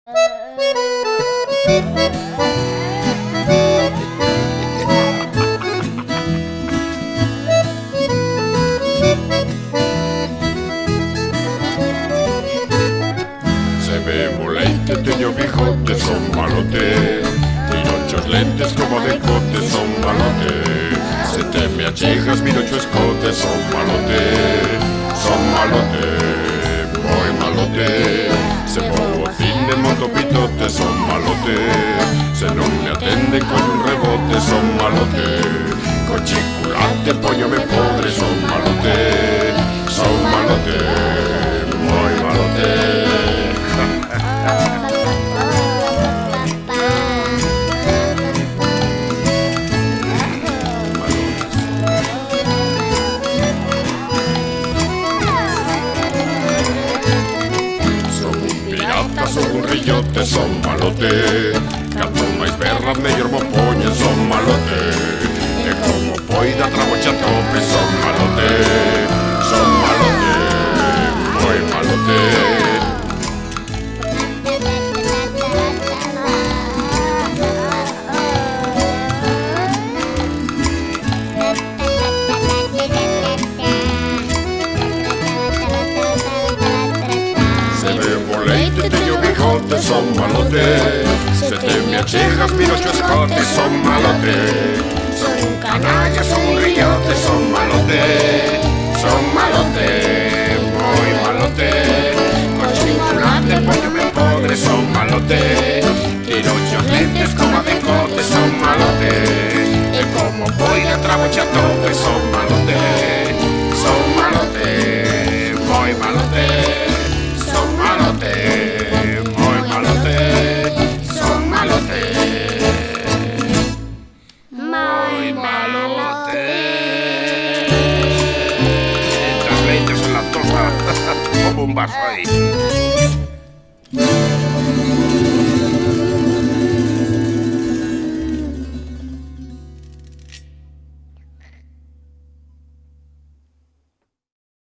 Se ve boleite, teño bigote, son malote. Tinochos lentes como de cote, son malote. Se te me achegas, minocho escote, son malote. Son malote, moi malote. Se pongo cine, monto pitote, son malote. Se non me atenden con un rebote, son malote. Con chocolate, poñome podre, son malote. Son malote, moi malote. Son un rillote, son malote. Canto máis berras, mellor mo poñen, son malote. E como poida trabocha tope, son malote. Son malote, moi malote. Teño bigote, son malote. Se te me achegas, minocho escote, son malote. Son un canalla, son un rillote, son malote. Son malote, moi malote. Con chocolate, poñome podre, son malote. Tinochos lentes como de cote, son malote. E como poida trabocha tope, son malote. Son malote, moi malote. Son malote. Como un vaso ahí.